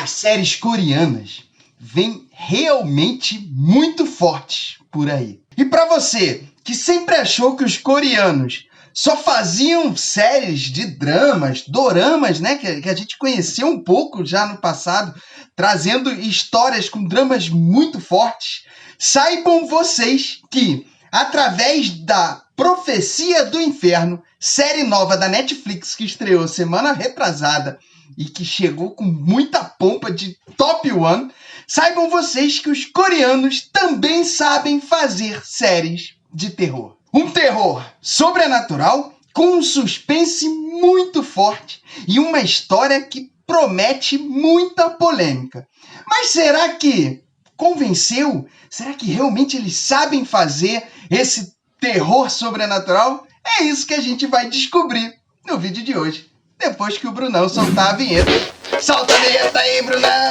As séries coreanas vêm realmente muito fortes por aí. E para você que sempre achou que os coreanos só faziam séries de dramas, doramas, né, que a gente conheceu um pouco já no passado, trazendo histórias com dramas muito fortes, saibam vocês que, através da Profecia do Inferno, série nova da Netflix que estreou semana retrasada e que chegou com muita pompa de top one, saibam vocês que os coreanos também sabem fazer séries de terror. Um terror sobrenatural com um suspense muito forte e uma história que promete muita polêmica. Mas será que convenceu? Será que realmente eles sabem fazer esse terror sobrenatural? É isso que a gente vai descobrir no vídeo de hoje, depois que o Brunão soltar a vinheta. Solta a vinheta aí, Brunão!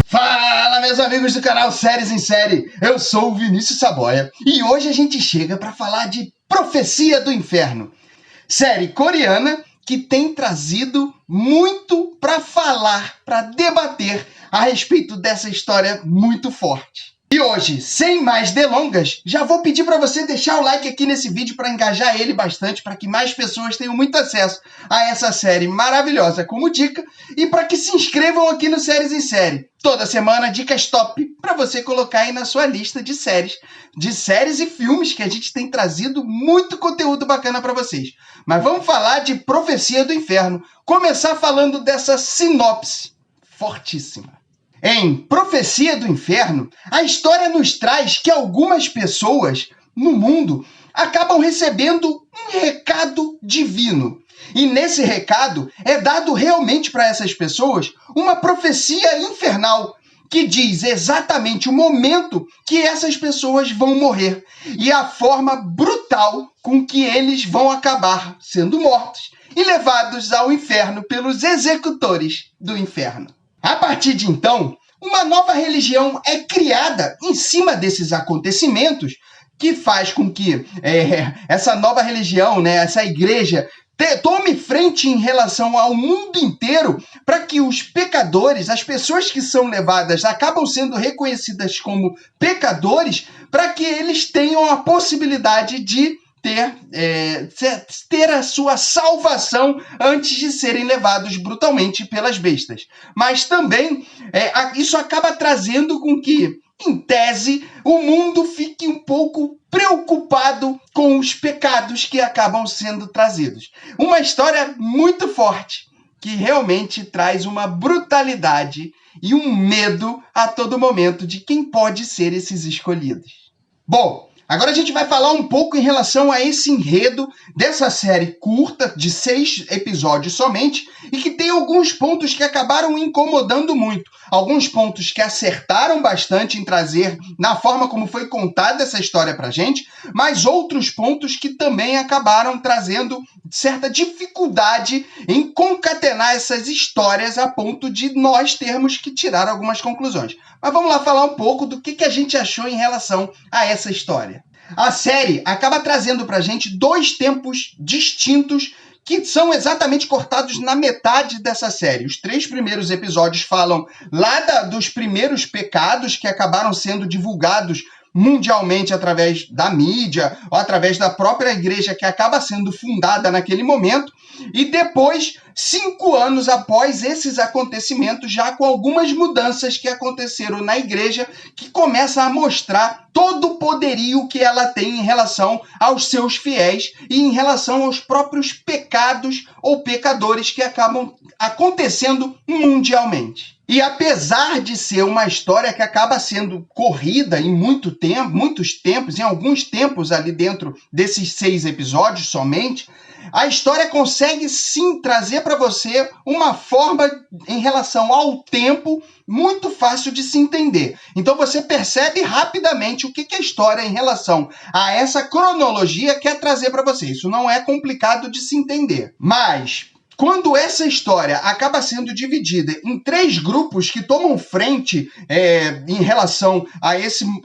Fala, meus amigos do canal Séries em Série! Eu sou o Vinícius Saboia e hoje a gente chega para falar de Profecia do Inferno, série coreana que tem trazido muito para falar, para debater a respeito dessa história muito forte. E hoje, sem mais delongas, já vou pedir para você deixar o like aqui nesse vídeo para engajar ele bastante, para que mais pessoas tenham muito acesso a essa série maravilhosa como dica, e para que se inscrevam aqui no Séries em Série. Toda semana, dicas top para você colocar aí na sua lista de séries e filmes que a gente tem trazido muito conteúdo bacana para vocês. Mas vamos falar de Profecia do Inferno, começar falando dessa sinopse fortíssima. Em Profecia do Inferno, a história nos traz que algumas pessoas no mundo acabam recebendo um recado divino. E nesse recado é dado realmente para essas pessoas uma profecia infernal que diz exatamente o momento que essas pessoas vão morrer e a forma brutal com que eles vão acabar sendo mortos e levados ao inferno pelos executores do inferno. A partir de então, uma nova religião é criada em cima desses acontecimentos, que faz com que essa nova religião, né, essa igreja, tome frente em relação ao mundo inteiro para que os pecadores, as pessoas que são levadas, acabam sendo reconhecidas como pecadores, para que eles tenham a possibilidade de ter a sua salvação antes de serem levados brutalmente pelas bestas. Mas também isso acaba trazendo com que, em tese, o mundo fique um pouco preocupado com os pecados que acabam sendo trazidos. Uma história muito forte, que realmente traz uma brutalidade e um medo a todo momento de quem pode ser esses escolhidos. Bom, agora a gente vai falar um pouco em relação a esse enredo dessa série curta, de 6 episódios somente, e que tem alguns pontos que acabaram incomodando muito. Alguns pontos que acertaram bastante em trazer na forma como foi contada essa história pra gente, mas outros pontos que também acabaram trazendo certa dificuldade em concatenar essas histórias a ponto de nós termos que tirar algumas conclusões. Mas vamos lá falar um pouco do que a gente achou em relação a essa história. A série acaba trazendo pra gente 2 tempos distintos que são exatamente cortados na metade dessa série. Os 3 primeiros episódios falam lá dos primeiros pecados que acabaram sendo divulgados mundialmente através da mídia, ou através da própria igreja que acaba sendo fundada naquele momento, e depois, 5 anos após esses acontecimentos, já com algumas mudanças que aconteceram na igreja, que começa a mostrar todo o poderio que ela tem em relação aos seus fiéis e em relação aos próprios pecados ou pecadores que acabam acontecendo mundialmente. E apesar de ser uma história que acaba sendo corrida em muitos tempos, em alguns tempos ali dentro desses 6 episódios somente, a história consegue sim trazer para você uma forma em relação ao tempo muito fácil de se entender. Então você percebe rapidamente o que a história em relação a essa cronologia quer trazer para você. Isso não é complicado de se entender. Mas quando essa história acaba sendo dividida em 3 grupos que tomam frente em relação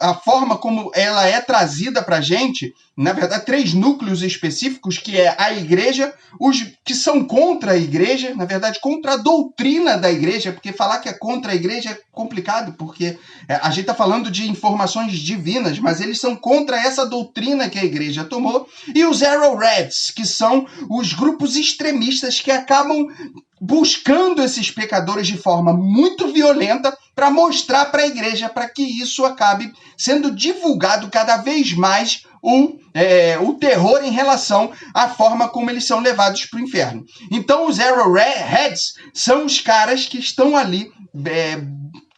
a forma como ela é trazida para a gente, na verdade, 3 núcleos específicos, que é a igreja, os que são contra a igreja, na verdade, contra a doutrina da igreja, porque falar que é contra a igreja é complicado, porque a gente está falando de informações divinas, mas eles são contra essa doutrina que a igreja tomou, e os Arrowheads, que são os grupos extremistas que acabam buscando esses pecadores de forma muito violenta para mostrar para a igreja, para que isso acabe sendo divulgado cada vez mais o terror em relação à forma como eles são levados para o inferno. Então os Arrowheads são os caras que estão ali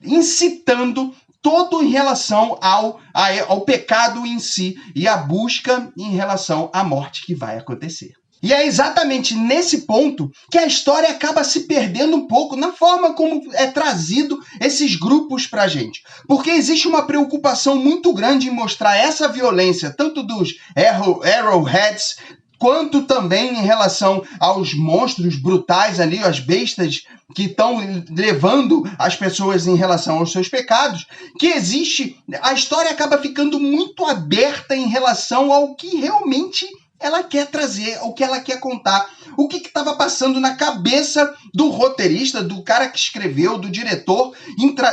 incitando todo em relação ao pecado em si e a busca em relação à morte que vai acontecer. E é exatamente nesse ponto que a história acaba se perdendo um pouco na forma como é trazido esses grupos pra gente. Porque existe uma preocupação muito grande em mostrar essa violência, tanto dos Arrowheads, quanto também em relação aos monstros brutais ali, as bestas que estão levando as pessoas em relação aos seus pecados, que existe, a história acaba ficando muito aberta em relação ao que realmente ela quer trazer, o que ela quer contar, o que estava passando na cabeça do roteirista, do cara que escreveu, do diretor,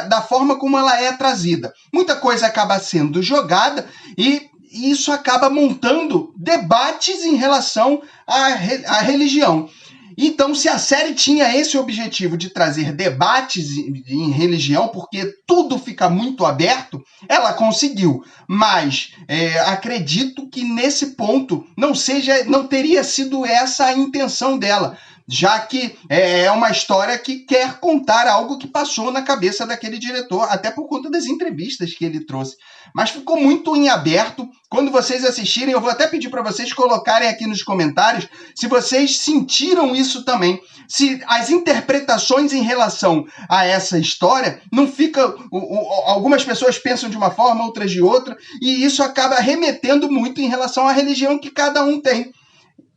da forma como ela é trazida. Muita coisa acaba sendo jogada e isso acaba montando debates em relação à religião. Então, se a série tinha esse objetivo de trazer debates em religião, porque tudo fica muito aberto, ela conseguiu. Mas acredito que nesse ponto não teria sido essa a intenção dela, já que é uma história que quer contar algo que passou na cabeça daquele diretor, até por conta das entrevistas que ele trouxe. Mas ficou muito em aberto. Quando vocês assistirem, eu vou até pedir para vocês colocarem aqui nos comentários se vocês sentiram isso também. Se as interpretações em relação a essa história não fica... Algumas pessoas pensam de uma forma, outras de outra, e isso acaba remetendo muito em relação à religião que cada um tem.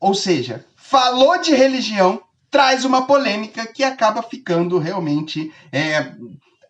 Ou seja, falou de religião, traz uma polêmica que acaba ficando realmente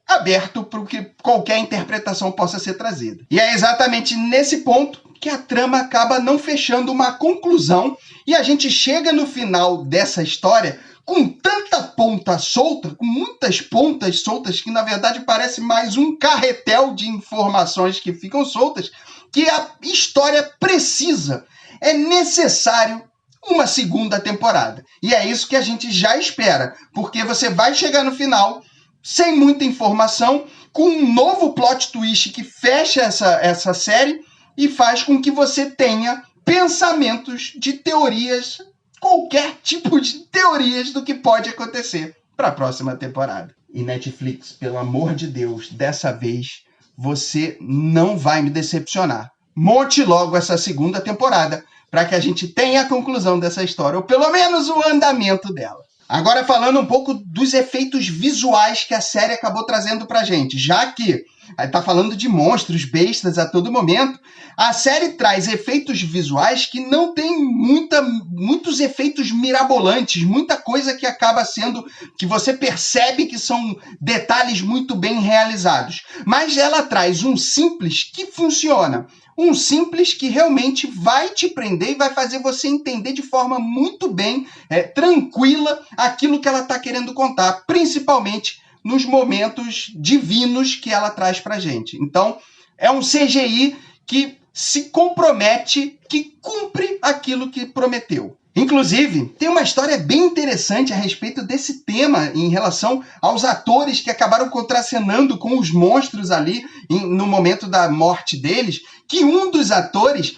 aberto para que qualquer interpretação possa ser trazida. E é exatamente nesse ponto que a trama acaba não fechando uma conclusão e a gente chega no final dessa história com tanta ponta solta, com muitas pontas soltas, que na verdade parece mais um carretel de informações que ficam soltas, que a história precisa, é necessário uma segunda temporada. E é isso que a gente já espera, porque você vai chegar no final sem muita informação, com um novo plot twist que fecha essa série e faz com que você tenha pensamentos de teorias, qualquer tipo de teorias do que pode acontecer para a próxima temporada. E Netflix, pelo amor de Deus, dessa vez você não vai me decepcionar. Monte logo essa segunda temporada para que a gente tenha a conclusão dessa história, ou pelo menos o andamento dela. Agora falando um pouco dos efeitos visuais que a série acabou trazendo pra gente, já que tá falando de monstros, bestas a todo momento, a série traz efeitos visuais que não tem muitos efeitos mirabolantes, muita coisa que acaba sendo, que você percebe que são detalhes muito bem realizados. Mas ela traz um simples que funciona. Um simples que realmente vai te prender e vai fazer você entender de forma muito bem, tranquila, aquilo que ela está querendo contar, principalmente nos momentos divinos que ela traz pra gente. Então, é um CGI que se compromete, que cumpre aquilo que prometeu. Inclusive, tem uma história bem interessante a respeito desse tema em relação aos atores que acabaram contracenando com os monstros ali no momento da morte deles, que um dos atores,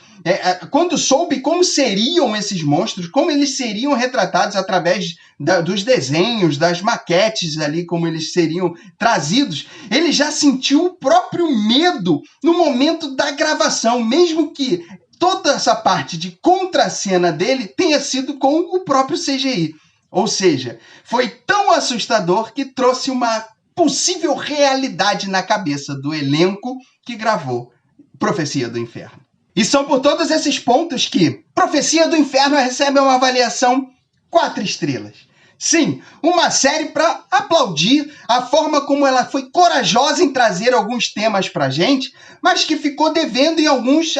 quando soube como seriam esses monstros, como eles seriam retratados através dos desenhos, das maquetes ali, como eles seriam trazidos, ele já sentiu o próprio medo no momento da gravação, mesmo que toda essa parte de contracena dele tenha sido com o próprio CGI. Ou seja, foi tão assustador que trouxe uma possível realidade na cabeça do elenco que gravou Profecia do Inferno. E são por todos esses pontos que Profecia do Inferno recebe uma avaliação 4 estrelas. Sim, uma série para aplaudir a forma como ela foi corajosa em trazer alguns temas pra gente, mas que ficou devendo em alguns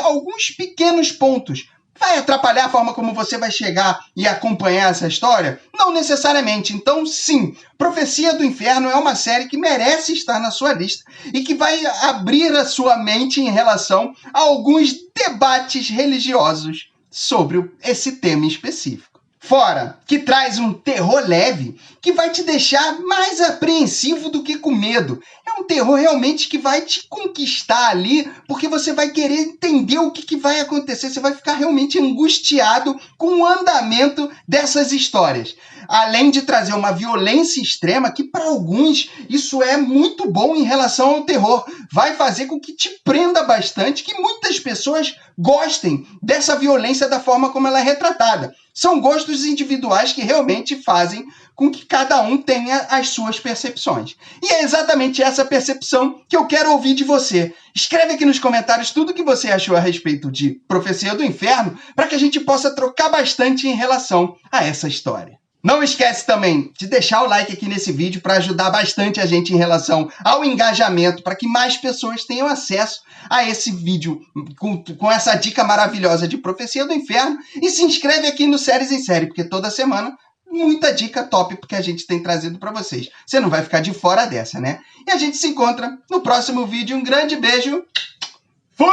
pequenos pontos. Vai atrapalhar a forma como você vai chegar e acompanhar essa história? Não necessariamente. Então, sim, Profecia do Inferno é uma série que merece estar na sua lista e que vai abrir a sua mente em relação a alguns debates religiosos sobre esse tema específico. Fora que traz um terror leve que vai te deixar mais apreensivo do que com medo. É um terror realmente que vai te conquistar ali, porque você vai querer entender o que vai acontecer. Você vai ficar realmente angustiado com o andamento dessas histórias. Além de trazer uma violência extrema, que para alguns isso é muito bom em relação ao terror. Vai fazer com que te prenda bastante, que muitas pessoas gostem dessa violência da forma como ela é retratada. São gostos individuais que realmente fazem com que cada um tenha as suas percepções. E é exatamente essa percepção que eu quero ouvir de você. Escreve aqui nos comentários tudo o que você achou a respeito de Profecia do Inferno, para que a gente possa trocar bastante em relação a essa história. Não esquece também de deixar o like aqui nesse vídeo para ajudar bastante a gente em relação ao engajamento, para que mais pessoas tenham acesso a esse vídeo com essa dica maravilhosa de Profecia do Inferno. E se inscreve aqui no Séries em Série, porque toda semana muita dica top que a gente tem trazido para vocês. Você não vai ficar de fora dessa, né? E a gente se encontra no próximo vídeo. Um grande beijo. Fui!